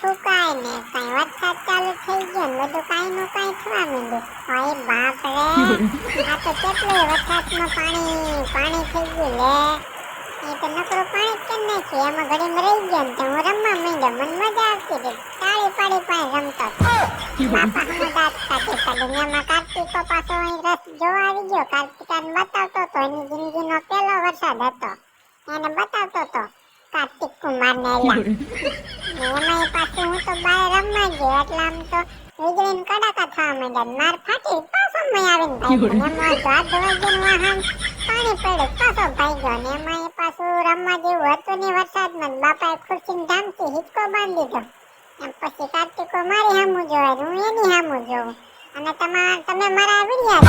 સુકાય ને કઈ વરસાદ ચાલુ થઈ ગયો ને બધું કાઈ નું કાઈ થવા માંડ્યું. ઓય બાપ રે, આ તો કેટલું વરસાદમાં પાણી પાણી થઈ ગયું લે. એ તો નકરું પાણી જ કરી નાખ્યું. એમાં ઘડીમાં રહી ગયો ને તો હું રમવા માંડ્યો. મને મજા આવતી હતી. તાળી પાડી પાડી રમતો હતો. બાપા હમો દાંત કાઢી એમાં કાર્તિકો પાછો અહીં રસ જોવા આવી ગયો. કાર્તિકાને બતાવતો હતો એની જિંદગીનો પહેલો વરસાદ હતો. એને બતાવતો હતો કાર્તિક કુમારને એલા. ને એમાંય પાછું હું તો બહાર રમવા ગયો એટલે આમ તો વીજળીને કડાકા થવા માંડ્યા. માર ફાટી પાછો મય આવીને ભાગ્યો. એમાં હાથ ધોવા ગયો ને વાહન પાણી પડ્યું પાછો ભાગ્યો. ને એમાં એ પાછું રમવા જેવું હતું ને વરસાદમાં. બાપાએ ખુરશીને ઢાંકથી હિંચકો બાંધી દીધો. એમ પછી કાર્તિકો મારી સામું જોવાય, હું એની સામું જોઉં. અને તમે મારા વિડિયા